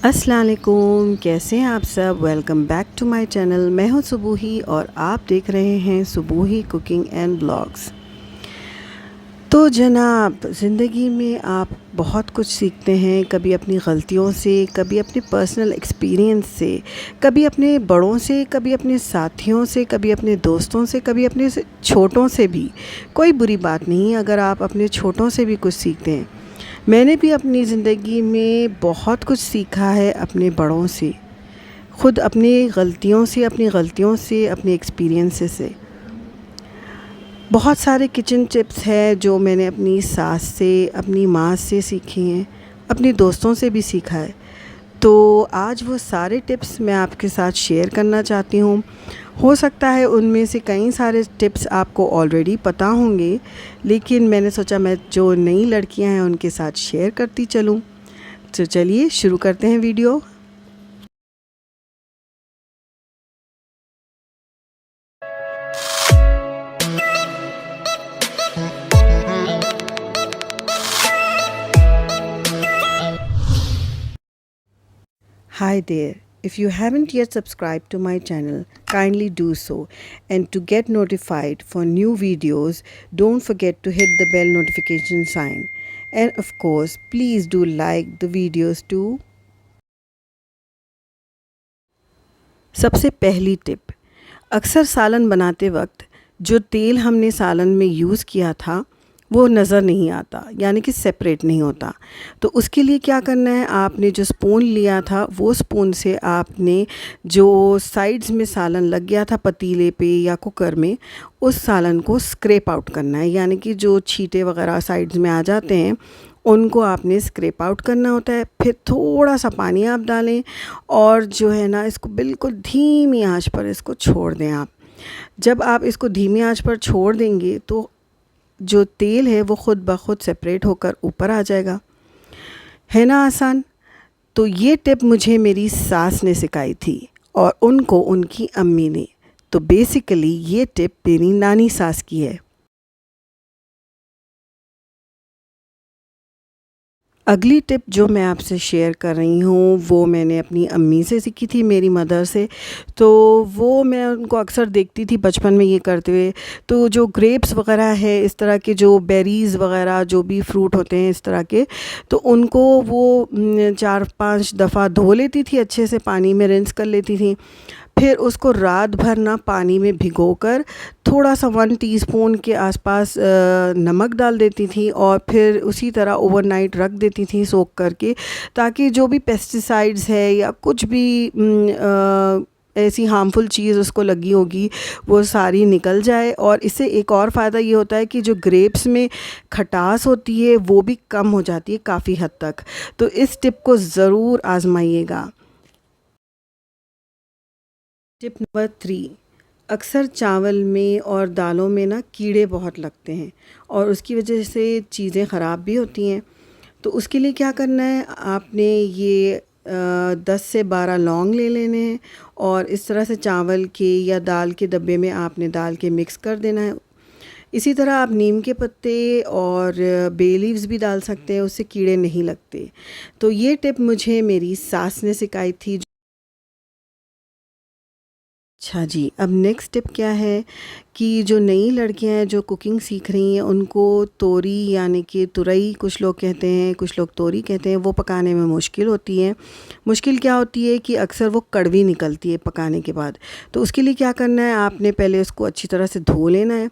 अस्सलाम वालेकुम, कैसे हैं आप सब। Welcome back to my channel. मैं हूं सुबूही और आप देख रहे हैं सुबूही कुकिंग एंड ब्लॉग्स। तो जनाब, ज़िंदगी में आप बहुत कुछ सीखते हैं, कभी अपनी गलतियों से, कभी अपने पर्सनल एक्सपीरियंस से, कभी अपने बड़ों से, कभी अपने साथियों से, कभी अपने दोस्तों से, कभी अपने छोटों से भी। कोई बुरी बात नहीं अगर आप अपने छोटों से भी कुछ सीखते हैं। मैंने भी अपनी ज़िंदगी में बहुत कुछ सीखा है अपने बड़ों से, ख़ुद अपनी गलतियों से, अपने एक्सपीरियंसेस से। बहुत सारे किचन टिप्स हैं जो मैंने अपनी सास से, अपनी माँ से सीखे हैं, अपने दोस्तों से भी सीखा है। तो आज वो सारे टिप्स मैं आपके साथ शेयर करना चाहती हूँ। हो सकता है उनमें से कई सारे टिप्स आपको ऑलरेडी पता होंगे, लेकिन मैंने सोचा मैं जो नई लड़कियां हैं उनके साथ शेयर करती चलूं। तो चलिए शुरू करते हैं video. Hi there. If you haven't yet subscribed to my channel, kindly do so. And to get notified for new videos, don't forget to hit the bell notification sign. And of course, please do like the videos too. सबसे पहली tip, अक्सर सालन बनाते वक्त जो तेल हमने सालन में यूज़ किया था वो नज़र नहीं आता, यानी कि सेपरेट नहीं होता। तो उसके लिए क्या करना है, आपने जो स्पून लिया था वो स्पून से आपने जो साइड्स में सालन लग गया था पतीले पे या कुकर में, उस सालन को स्क्रैप आउट करना है। यानी कि जो छींटे वगैरह साइड्स में आ जाते हैं उनको आपने स्क्रैप आउट करना होता है। फिर थोड़ा सा पानी आप डालें और जो है ना, इसको बिल्कुल धीमी आंच पर इसको छोड़ दें आप। जब आप इसको धीमी आंच पर छोड़ देंगे तो जो तेल है वो ख़ुद ब खुद सेपरेट होकर ऊपर आ जाएगा। है ना आसान। तो ये टिप मुझे मेरी सास ने सिखाई थी और उनको उनकी अम्मी ने। तो बेसिकली ये टिप मेरी नानी सास की है। अगली टिप जो मैं आपसे शेयर कर रही हूँ वो मैंने अपनी अम्मी से सीखी थी, मेरी मदर से। तो वो मैं उनको अक्सर देखती थी बचपन में ये करते हुए। तो जो ग्रेप्स वगैरह है, इस तरह के जो बेरीज़ वगैरह जो भी फ्रूट होते हैं इस तरह के, तो उनको वो 4-5 दफ़ा धो लेती थी, अच्छे से पानी में रिंस कर लेती थी। फिर उसको रात भर ना पानी में भिगोकर थोड़ा सा 1 टीस्पून के आसपास नमक डाल देती थी और फिर उसी तरह ओवरनाइट रख देती थी सोख करके, ताकि जो भी पेस्टिसाइड्स है या कुछ भी ऐसी हार्मफुल चीज़ उसको लगी होगी वो सारी निकल जाए। और इससे एक और फ़ायदा ये होता है कि जो ग्रेप्स में खटास होती है वो भी कम हो जाती है काफ़ी हद तक। तो इस टिप को ज़रूर आजमाइएगा। टिप नंबर 3, अक्सर चावल में और दालों में ना कीड़े बहुत लगते हैं और उसकी वजह से चीज़ें ख़राब भी होती हैं। तो उसके लिए क्या करना है, आपने ये 10 से 12 लौंग ले लेने हैं और इस तरह से चावल के या दाल के डब्बे में आपने डाल के मिक्स कर देना है। इसी तरह आप नीम के पत्ते और बे लीव्स भी डाल सकते हैं, उससे कीड़े नहीं लगते। तो ये टिप मुझे मेरी सास ने सिखाई थी। अच्छा जी, अब नेक्स्ट टिप क्या है कि जो नई लड़कियां हैं जो कुकिंग सीख रही हैं उनको तोरी, यानी कि तुरई कुछ लोग कहते हैं, कुछ लोग तोरी कहते हैं, वो पकाने में मुश्किल होती है। मुश्किल क्या होती है कि अक्सर वो कड़वी निकलती है पकाने के बाद। तो उसके लिए क्या करना है, आपने पहले उसको अच्छी तरह से धो लेना है।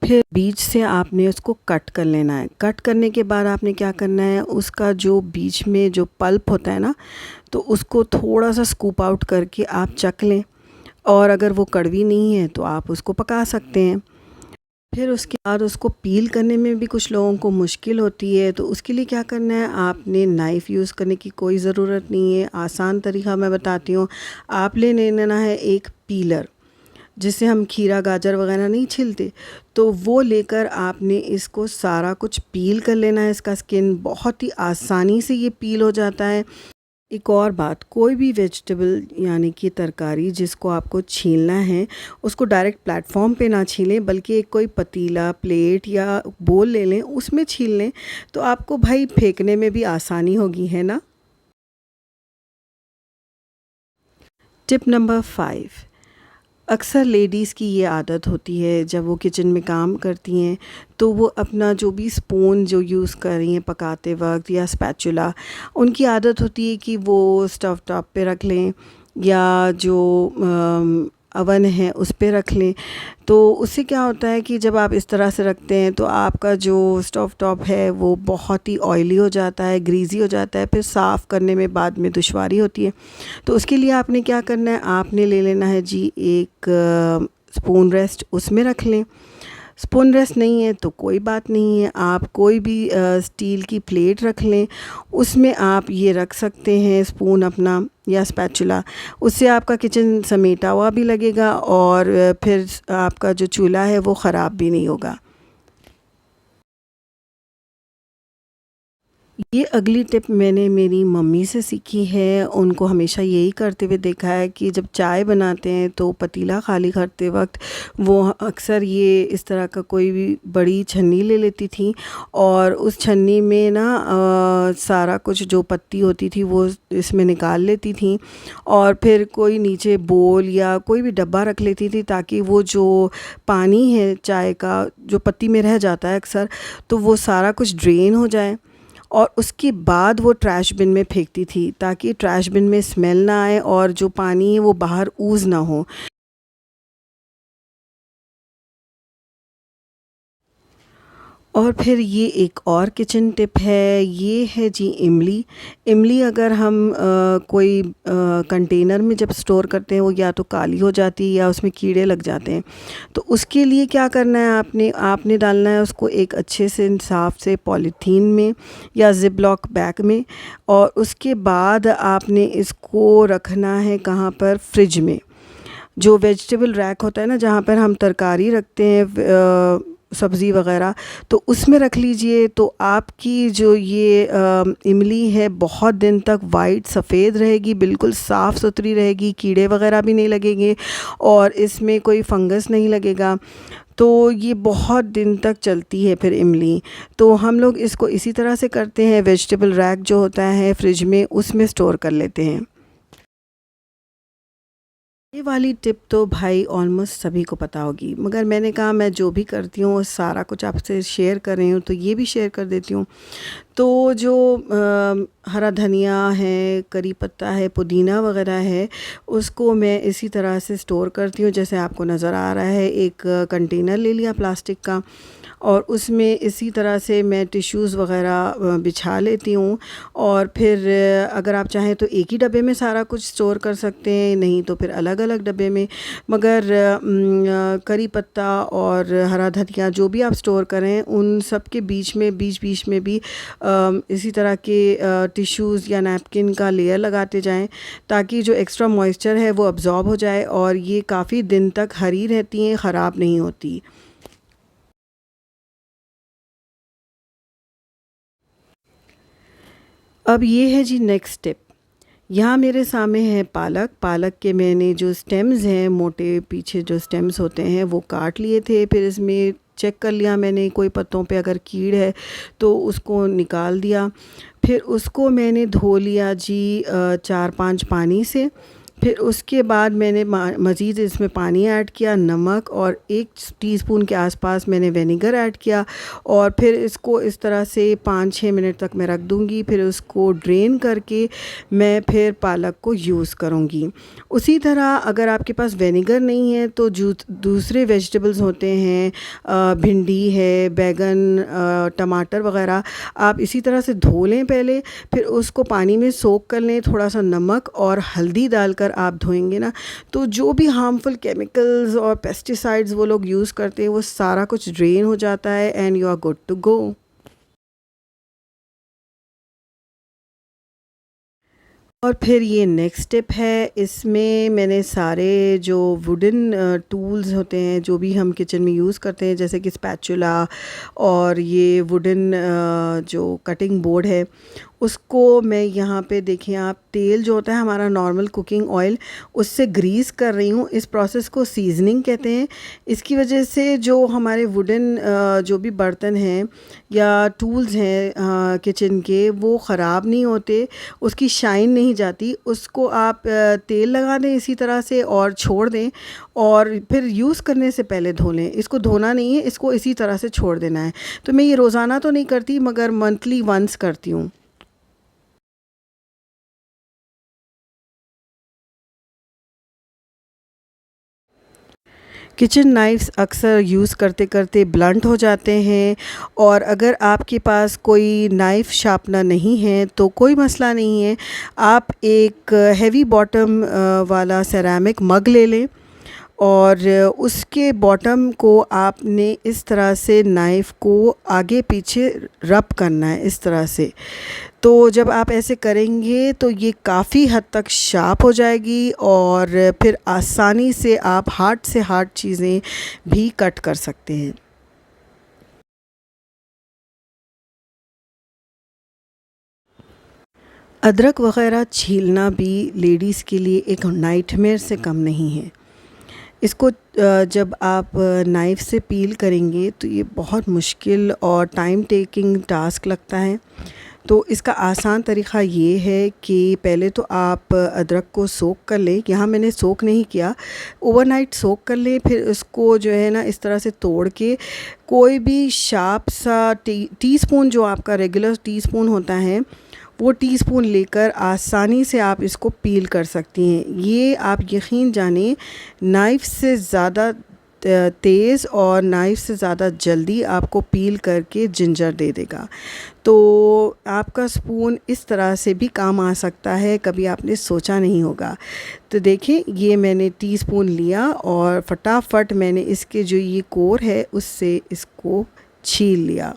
फिर बीच से आपने उसको कट कर लेना है। कट करने के बाद आपने क्या करना है, उसका जो बीच में जो पल्प होता है ना, तो उसको थोड़ा सा स्कूप आउट करके आप चख लें। और अगर वो कड़वी नहीं है तो आप उसको पका सकते हैं। फिर उसके बाद उसको पील करने में भी कुछ लोगों को मुश्किल होती है। तो उसके लिए क्या करना है, आपने नाइफ़ यूज़ करने की कोई ज़रूरत नहीं है। आसान तरीका मैं बताती हूँ। आप ले लेना है एक पीलर, जिससे हम खीरा गाजर वगैरह नहीं छिलते, तो वो लेकर आपने इसको सारा कुछ पील कर लेना है। इसका स्किन बहुत ही आसानी से ये पील हो जाता है। एक और बात, कोई भी वेजिटेबल यानी कि तरकारी जिसको आपको छीलना है, उसको डायरेक्ट प्लेटफॉर्म पे ना छीलें, बल्कि एक कोई पतीला, प्लेट या बोल ले लें, उसमें छील लें। तो आपको भाई फेंकने में भी आसानी होगी, है ना। टिप नंबर 5, अक्सर लेडीज़ की ये आदत होती है जब वो किचन में काम करती हैं तो वो अपना जो भी स्पून जो यूज़ कर रही हैं पकाते वक्त या स्पैचुला, उनकी आदत होती है कि वो स्टोव टॉप पे रख लें या जो अवन है उस पे रख लें। तो उससे क्या होता है कि जब आप इस तरह से रखते हैं तो आपका जो स्टोव टॉप है वो बहुत ही ऑयली हो जाता है, ग्रीज़ी हो जाता है, फिर साफ़ करने में बाद में दुश्वारी होती है। तो उसके लिए आपने क्या करना है, आपने ले लेना है जी एक स्पून रेस्ट, उसमें रख लें। स्पून रेस्ट नहीं है तो कोई बात नहीं है, आप कोई भी स्टील की प्लेट रख लें, उसमें आप ये रख सकते हैं स्पून अपना या स्पैचुला। उससे आपका किचन समेटा हुआ भी लगेगा और फिर आपका जो चूल्हा है वो ख़राब भी नहीं होगा। ये अगली टिप मैंने मेरी मम्मी से सीखी है। उनको हमेशा यही करते हुए देखा है कि जब चाय बनाते हैं तो पतीला खाली करते वक़्त वो अक्सर ये इस तरह का कोई भी बड़ी छन्नी ले लेती थीं और उस छन्नी में ना सारा कुछ जो पत्ती होती थी वो इसमें निकाल लेती थीं और फिर कोई नीचे बोल या कोई भी डब्बा रख लेती थी ताकि वो जो पानी है चाय का जो पत्ती में रह जाता है अक्सर, तो वो सारा कुछ ड्रेन हो जाए और उसके बाद वो ट्रैश बिन में फेंकती थी ताकि ट्रैश बिन में स्मेल ना आए और जो पानी है वो बाहर ooze ना हो। और फिर ये एक और किचन टिप है, ये है जी इमली। इमली अगर हम कोई कंटेनर में जब स्टोर करते हैं वो या तो काली हो जाती है या उसमें कीड़े लग जाते हैं। तो उसके लिए क्या करना है, आपने आपने डालना है उसको एक अच्छे से साफ़ से पॉलीथीन में या ज़िप लॉक बैग में और उसके बाद आपने इसको रखना है कहाँ पर, फ्रिज में। जो वेजिटेबल रैक होता है ना जहाँ पर हम तरकारी रखते हैं सब्ज़ी वग़ैरह, तो उसमें रख लीजिए। तो आपकी जो ये इमली है बहुत दिन तक वाइट सफ़ेद रहेगी, बिल्कुल साफ़ सुथरी रहेगी, कीड़े वग़ैरह भी नहीं लगेंगे और इसमें कोई फंगस नहीं लगेगा। तो ये बहुत दिन तक चलती है फिर इमली। तो हम लोग इसको इसी तरह से करते हैं, वेजिटेबल रैक जो होता है फ्रिज में उसमें स्टोर कर लेते हैं। ये वाली टिप तो भाई ऑलमोस्ट सभी को पता होगी, मगर मैंने कहा मैं जो भी करती हूँ वो सारा कुछ आपसे शेयर कर रही हूँ तो ये भी शेयर कर देती हूँ। तो जो हरा धनिया है, करी पत्ता है, पुदीना वगैरह है, उसको मैं इसी तरह से स्टोर करती हूँ जैसे आपको नज़र आ रहा है। एक कंटेनर ले लिया प्लास्टिक का और उसमें इसी तरह से मैं टिश्यूज़ वगैरह बिछा लेती हूँ और फिर अगर आप चाहें तो एक ही डब्बे में सारा कुछ स्टोर कर सकते हैं, नहीं तो फिर अलग अलग डब्बे में। मगर करी पत्ता और हरा धनिया जो भी आप स्टोर करें उन सब के बीच बीच में भी इसी तरह के टिश्यूज़ या नैपकिन का लेयर लगाते जाएं ताकि जो एक्स्ट्रा मॉइस्चर है वो अब्ज़ॉर्ब हो जाए और ये काफ़ी दिन तक हरी रहती हैं, ख़राब नहीं होती। अब ये है जी नेक्स्ट स्टेप। यहाँ मेरे सामने है पालक। पालक के मैंने जो स्टेम्स हैं, मोटे पीछे जो स्टेम्स होते हैं वो काट लिए थे। फिर इसमें चेक कर लिया मैंने, कोई पत्तों पे अगर कीड़ है तो उसको निकाल दिया। फिर उसको मैंने धो लिया जी 4-5 पानी से। फिर उसके बाद मैंने मज़ीद इसमें पानी ऐड किया, नमक और 1 टीस्पून के आसपास मैंने विनेगर ऐड किया और फिर इसको इस तरह से 5-6 मिनट तक मैं रख दूँगी। फिर उसको ड्रेन करके मैं फिर पालक को यूज़ करूँगी। उसी तरह अगर आपके पास विनेगर नहीं है तो जो दूसरे वेजिटेबल्स होते हैं, भिंडी है, बैंगन, टमाटर वग़ैरह, आप इसी तरह से धो लें पहले, फिर उसको पानी में सोक कर लें। थोड़ा सा नमक और हल्दी डालकर आप धोएंगे ना तो जो भी हार्मफुल केमिकल्स और पेस्टिसाइड्स वो लोग यूज़ करते हैं वो सारा कुछ ड्रेन हो जाता है and you are good to go. और फिर ये नेक्स्ट स्टेप है, इसमें मैंने सारे जो वुडन टूल्स होते हैं जो भी हम किचन में यूज़ करते हैं जैसे कि स्पैचुला और ये वुडन जो कटिंग बोर्ड है उसको मैं यहाँ पे देखें आप, तेल जो होता है हमारा नॉर्मल कुकिंग ऑयल, उससे ग्रीस कर रही हूँ। इस प्रोसेस को सीजनिंग कहते हैं। इसकी वजह से जो हमारे वुडन जो भी बर्तन हैं या टूल्स हैं किचन के, वो ख़राब नहीं होते, उसकी शाइन नहीं जाती। उसको आप तेल लगा दें इसी तरह से और छोड़ दें, और फिर यूज़ करने से पहले धो लें। इसको धोना नहीं है, इसको इसी तरह से छोड़ देना है। तो मैं ये रोज़ाना तो नहीं करती, मगर मंथली वंस करती हूँ। किचन नाइफ़्स अक्सर यूज़ करते करते ब्लंट हो जाते हैं, और अगर आपके पास कोई नाइफ़ शार्पनर नहीं है तो कोई मसला नहीं है। आप एक हेवी बॉटम वाला सेरामिक मग ले लें, और उसके बॉटम को आपने इस तरह से नाइफ़ को आगे पीछे रब करना है, इस तरह से। तो जब आप ऐसे करेंगे तो ये काफ़ी हद तक शार्प हो जाएगी, और फिर आसानी से आप हार्ड से हार्ड चीज़ें भी कट कर सकते हैं। अदरक वग़ैरह छीलना भी लेडीज़ के लिए एक नाइटमेयर से कम नहीं है। इसको जब आप नाइफ़ से पील करेंगे तो ये बहुत मुश्किल और टाइम टेकिंग टास्क लगता है। तो इसका आसान तरीक़ा ये है कि पहले तो आप अदरक को सोक कर लें। यहाँ मैंने सोक नहीं किया, ओवरनाइट सोक कर लें। फिर उसको जो है ना इस तरह से तोड़ के कोई भी शार्प सा टीस्पून जो आपका रेगुलर टीस्पून होता है, वो टीस्पून लेकर आसानी से आप इसको पील कर सकती हैं। ये आप यकीन जानिए, नाइफ़ से ज़्यादा तेज़ और नाइफ़ से ज़्यादा जल्दी आपको पील करके जिंजर दे देगा। तो आपका स्पून इस तरह से भी काम आ सकता है, कभी आपने सोचा नहीं होगा। तो देखें, ये मैंने टीस्पून लिया और फटाफट मैंने इसके जो ये कोर है उससे इसको छील लिया।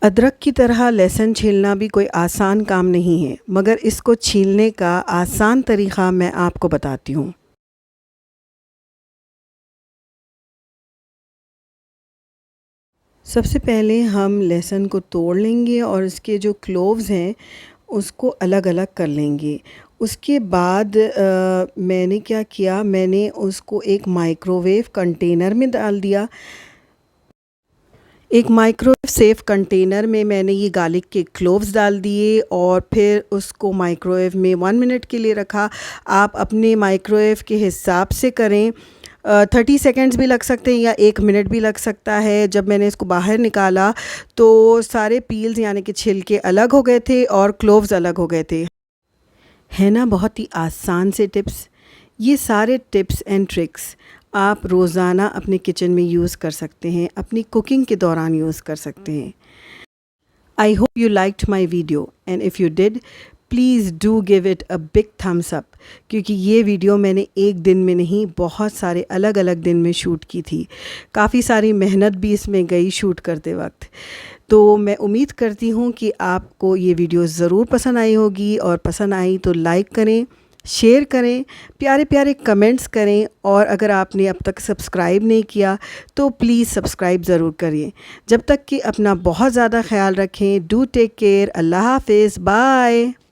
अदरक की तरह लहसुन छीलना भी कोई आसान काम नहीं है, मगर इसको छीलने का आसान तरीक़ा मैं आपको बताती हूँ। सबसे पहले हम लहसुन को तोड़ लेंगे और इसके जो क्लोव्स हैं उसको अलग अलग कर लेंगे। उसके बाद मैंने क्या किया, मैंने उसको एक माइक्रोवेव कंटेनर में डाल दिया। एक माइक्रोवेव सेफ़ कंटेनर में मैंने ये गार्लिक के क्लोव्स डाल दिए, और फिर उसको माइक्रोवेव में 1 मिनट के लिए रखा। आप अपने माइक्रोवेव के हिसाब से करें, 30 सेकंड्स भी लग सकते हैं या 1 मिनट भी लग सकता है। जब मैंने इसको बाहर निकाला तो सारे पील्स यानी कि छिलके अलग हो गए थे और क्लोव्स अलग हो गए थे। है ना बहुत ही आसान से टिप्स। ये सारे टिप्स एंड ट्रिक्स आप रोज़ाना अपने किचन में यूज़ कर सकते हैं, अपनी कुकिंग के दौरान यूज़ कर सकते हैं। I hope you liked my video, and if you did, please do give it a big thumbs up, क्योंकि ये वीडियो मैंने एक दिन में नहीं, बहुत सारे अलग अलग दिन में शूट की थी। काफ़ी सारी मेहनत भी इसमें गई शूट करते वक्त। तो मैं उम्मीद करती हूँ कि आपको ये वीडियो ज़रूर पसंद आई होगी, और पसंद आई तो लाइक करें, शेयर करें, प्यारे प्यारे कमेंट्स करें, और अगर आपने अब तक सब्सक्राइब नहीं किया तो प्लीज़ सब्सक्राइब ज़रूर करिए। जब तक कि अपना बहुत ज़्यादा ख्याल रखें। Do take care. अल्लाह हाफ़िज़। बाय।